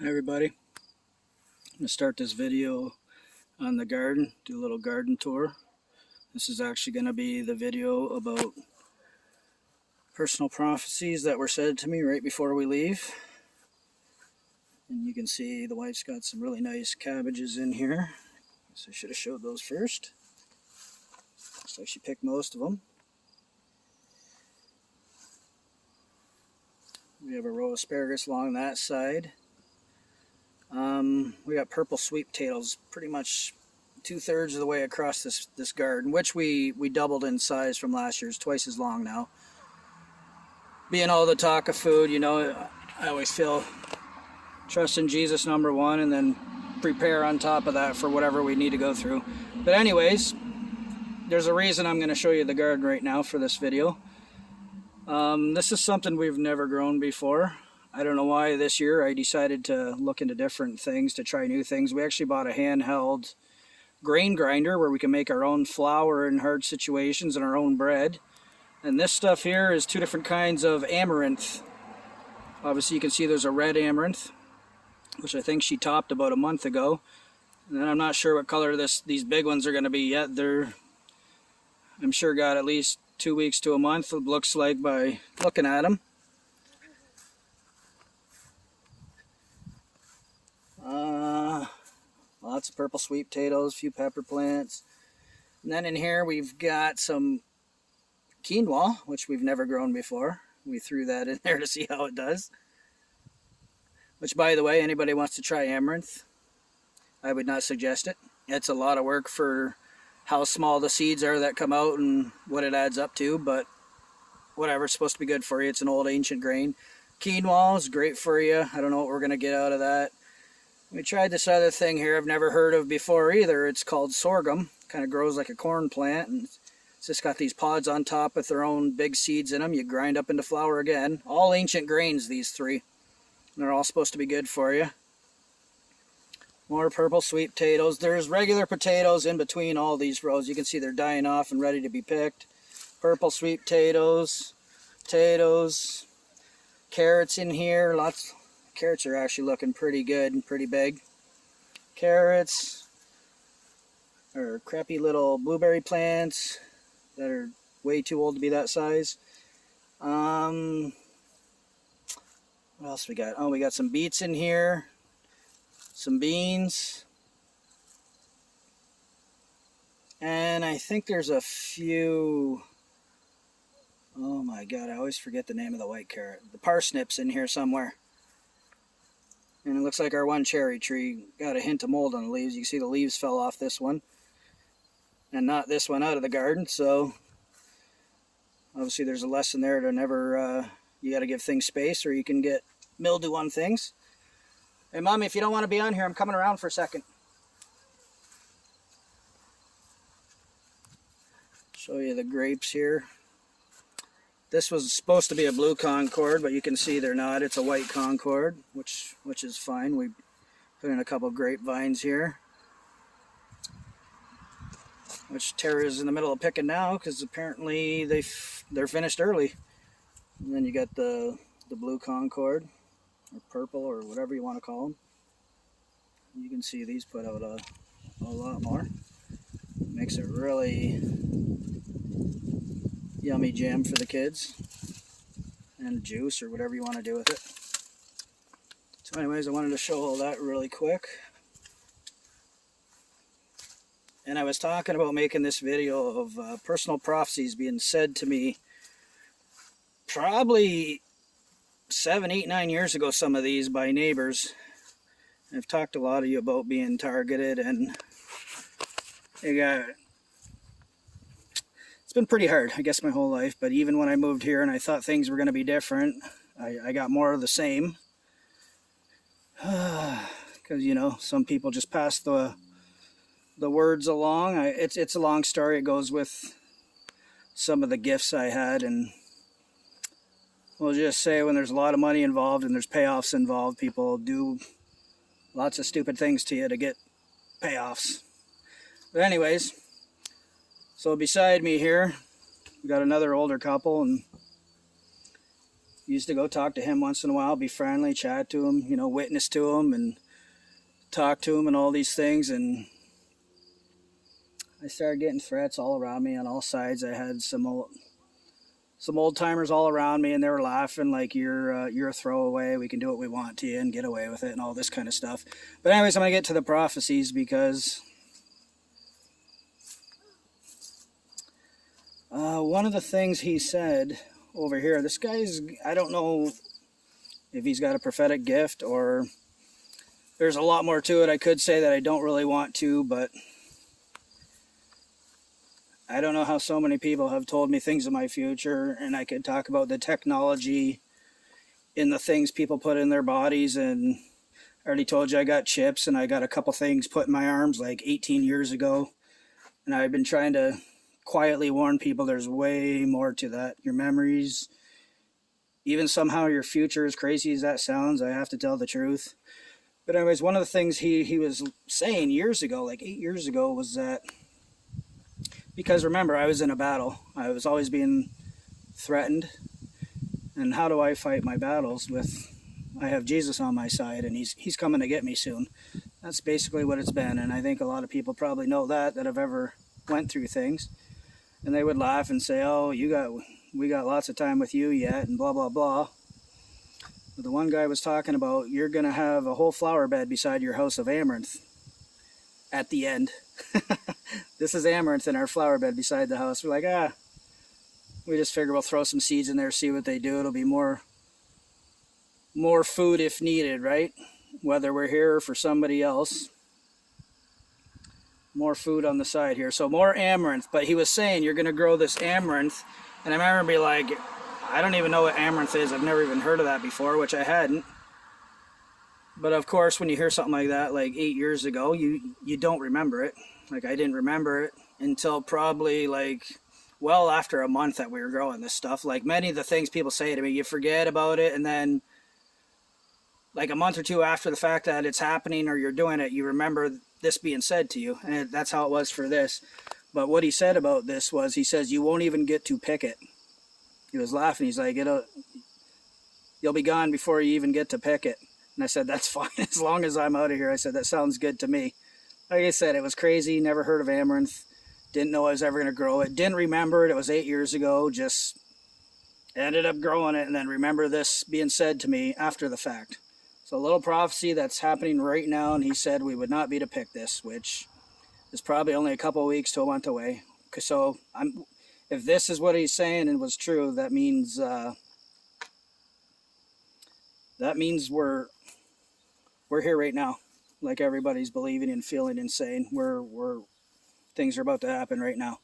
Hi everybody, I'm going to start this video on the garden, do a little garden tour. This is actually going to be the video about personal prophecies that were said to me right before we leave. And you can see the wife's got some really nice cabbages in here. So I should have showed those first. Looks like she picked most of them. We have a row of asparagus along that side. We got purple sweet potatoes pretty much 2/3 of the way across this garden, which we doubled in size from last year's, twice as long now. Being all the talk of food, you know, I always feel trust in Jesus #1 and then prepare on top of that for whatever we need to go through. But anyways, there's a reason I'm going to show you the garden right now for this video. This is something we've never grown before. I don't know why this year I decided to look into different things, to try new things. We actually bought a handheld grain grinder where we can make our own flour in hard situations and our own bread. And this stuff here is 2 different kinds of amaranth. Obviously you can see there's a red amaranth, which I think she topped about a month ago. And I'm not sure what color these big ones are going to be yet. I'm sure got at least 2 weeks to a month, it looks like by looking at them. Lots of purple sweet potatoes, a few pepper plants. And then in here we've got some quinoa, which we've never grown before. We threw that in there to see how it does. Which, by the way, anybody wants to try amaranth, I would not suggest it. It's a lot of work for how small the seeds are that come out and what it adds up to, but whatever, it's supposed to be good for you. It's an old ancient grain. Quinoa is great for you. I don't know what we're going to get out of that. We tried this other thing here I've never heard of before either. It's called sorghum. Kind of grows like a corn plant, and it's just got these pods on top with their own big seeds in them. You grind up into flour again. All ancient grains, these 3. They're all supposed to be good for you. More purple sweet potatoes. There's regular potatoes in between all these rows. You can see they're dying off and ready to be picked. Purple sweet potatoes, carrots in here. Lots. Carrots are actually looking pretty good and pretty big. Carrots, or crappy little blueberry plants that are way too old to be that size. What else we got? Oh, we got some beets in here, some beans, and I think there's a few, oh my god, I always forget the name of the white carrot. The parsnips in here somewhere. And it looks like our one cherry tree got a hint of mold on the leaves. You can see the leaves fell off this one and not this one out of the garden. So obviously there's a lesson there to never, you got to give things space or you can get mildew on things. Hey Mommy, if you don't want to be on here, I'm coming around for a second. Show you the grapes here. This was supposed to be a blue Concord, but you can see they're not. It's a white Concord, which is fine. We put in a couple grapevines here, which Tara's in the middle of picking now because apparently they're finished early. And then you got the blue Concord, or purple, or whatever you want to call them. You can see these put out a lot more. Makes it really yummy jam for the kids, and juice or whatever you want to do with it. So anyways, I wanted to show all that really quick. And I was talking about making this video of personal prophecies being said to me probably 7, 8, 9 years ago, some of these by neighbors. I've talked to a lot of you about being targeted, and it's been pretty hard, I guess, my whole life. But even when I moved here and I thought things were going to be different, I got more of the same. Because, you know, some people just pass the words along. It's a long story. It goes with some of the gifts I had. And we'll just say when there's a lot of money involved and there's payoffs involved, people do lots of stupid things to you to get payoffs. But anyways, so beside me here, we got another older couple, and Used to go talk to him once in a while, be friendly, chat to him, you know, witness to him and talk to him and all these things. And I started getting threats all around me on all sides. I had some old timers all around me, and they were laughing like, you're a throwaway. We can do what we want to you and get away with it and all this kind of stuff. But anyways, I'm gonna get to the prophecies because one of the things he said over here, this guy's, I don't know if he's got a prophetic gift or there's a lot more to it. I could say that I don't really want to, but I don't know how so many people have told me things in my future, and I could talk about the technology in the things people put in their bodies. And I already told you I got chips, and I got a couple things put in my arms like 18 years ago. And I've been trying to quietly warn people there's way more to that. Your memories, even somehow your future, as crazy as that sounds, I have to tell the truth. But anyways, one of the things he was saying years ago, like 8 years ago, was that, because remember, I was in a battle. I was always being threatened. And how do I fight my battles? I have Jesus on my side, and he's coming to get me soon. That's basically what it's been. And I think a lot of people probably know that have ever went through things. And they would laugh and say, oh, we got lots of time with you yet, and blah, blah, blah. But the one guy was talking about, you're going to have a whole flower bed beside your house of amaranth at the end. This is amaranth in our flower bed beside the house. We're like, we just figure we'll throw some seeds in there, see what they do. It'll be more food if needed, right? Whether we're here or for somebody else. More food on the side here. So more amaranth. But he was saying you're going to grow this amaranth. And I remember being like, I don't even know what amaranth is. I've never even heard of that before, which I hadn't. But of course, when you hear something like that, like 8 years ago, you don't remember it. Like, I didn't remember it until probably like, well, after a month that we were growing this stuff. Like many of the things people say to me, you forget about it, and then like a month or two after the fact that it's happening or you're doing it, you remember this being said to you. And that's how it was for this. But what he said about this was, he says, you won't even get to pick it. He was laughing. He's like, you'll be gone before you even get to pick it. And I said, that's fine, as long as I'm out of here. I said, that sounds good to me. Like I said, it was crazy. Never heard of amaranth. Didn't know I was ever going to grow it. Didn't remember it. It was 8 years ago. Just ended up growing it, and then remember this being said to me after the fact. So a little prophecy that's happening right now, and he said we would not be to pick this, which is probably only a couple of weeks to a month away. So if this is what he's saying and was true, that means we're here right now, like everybody's believing and feeling and saying. Things are about to happen right now.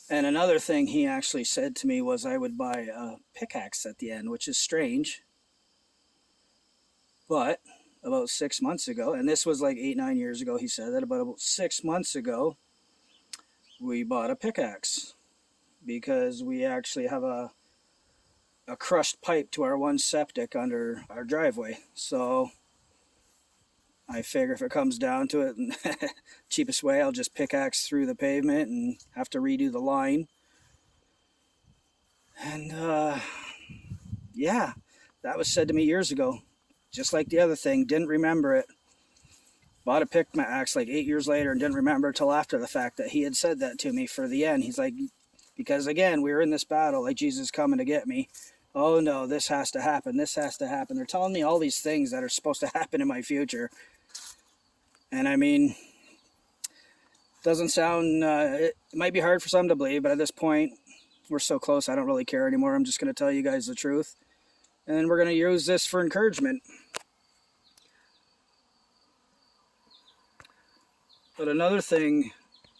And another thing he actually said to me was I would buy a pickaxe at the end, which is strange. But about 6 months ago, and this was like 8-9 years ago, he said that, about 6 months ago, we bought a pickaxe because we actually have a crushed pipe to our one septic under our driveway. So I figure if it comes down to it, cheapest way, I'll just pickaxe through the pavement and have to redo the line. And yeah, that was said to me years ago. Just like the other thing, didn't remember it. Bought a pickaxe like 8 years later and didn't remember till after the fact that he had said that to me for the end. He's like, because again, we were in this battle, like Jesus is coming to get me. Oh no, this has to happen. This has to happen. They're telling me all these things that are supposed to happen in my future. And I mean, doesn't sound, it might be hard for some to believe, but at this point, we're so close, I don't really care anymore. I'm just going to tell you guys the truth. And we're going to use this for encouragement. But another thing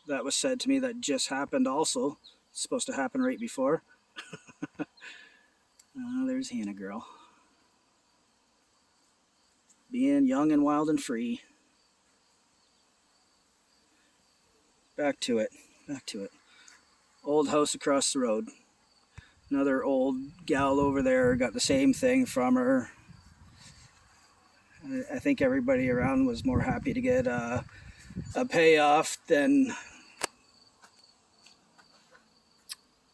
that was said to me that just happened also, it's supposed to happen right before. There's Hannah girl. Being young and wild and free. Back to it. Old house across the road. Another old gal over there, got the same thing from her. I think everybody around was more happy to get a payoff than...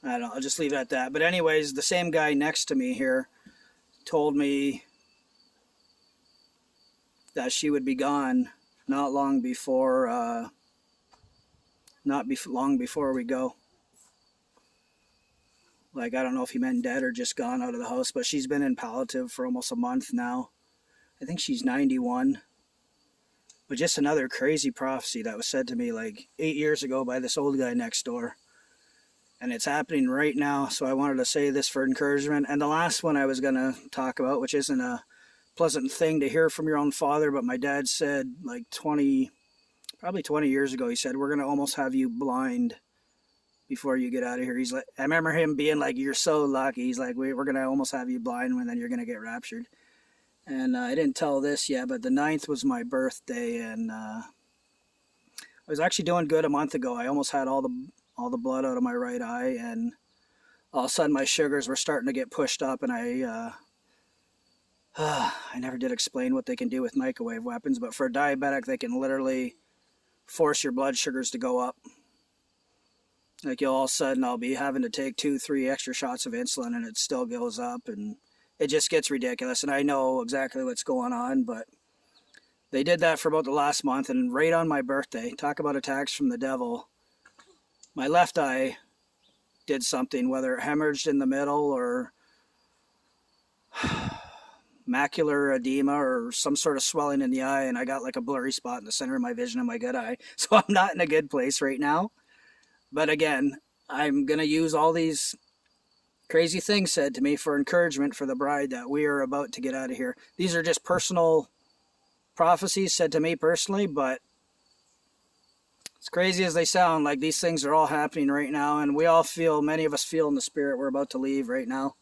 I don't know, I'll just leave it at that. But anyways, the same guy next to me here told me that she would be gone not long before, long before we go. Like, I don't know if he meant dead or just gone out of the house, but she's been in palliative for almost a month now. I think she's 91. But just another crazy prophecy that was said to me like 8 years ago by this old guy next door. And it's happening right now, so I wanted to say this for encouragement. And the last one I was going to talk about, which isn't a pleasant thing to hear from your own father, but my dad said like probably 20 years ago, he said, we're going to almost have you blind before you get out of here. He's like, I remember him being like, you're so lucky. He's like, we're going to almost have you blind and then you're going to get raptured. And I didn't tell this yet, but the 9th was my birthday, and I was actually doing good a month ago. I almost had all the blood out of my right eye, and all of a sudden my sugars were starting to get pushed up, and I never did explain what they can do with microwave weapons, but for a diabetic, they can literally force your blood sugars to go up. Like, all of a sudden I'll be having to take 2-3 extra shots of insulin, and it still goes up, and it just gets ridiculous. And I know exactly what's going on, but they did that for about the last month, and right on my birthday, talk about attacks from the devil, my left eye did something, whether it hemorrhaged in the middle or macular edema or some sort of swelling in the eye, and I got like a blurry spot in the center of my vision of my good eye. So I'm not in a good place right now. But again, I'm going to use all these crazy things said to me for encouragement for the bride that we are about to get out of here. These are just personal prophecies said to me personally, but as crazy as they sound, like, these things are all happening right now, and we all feel, many of us feel in the spirit we're about to leave right now.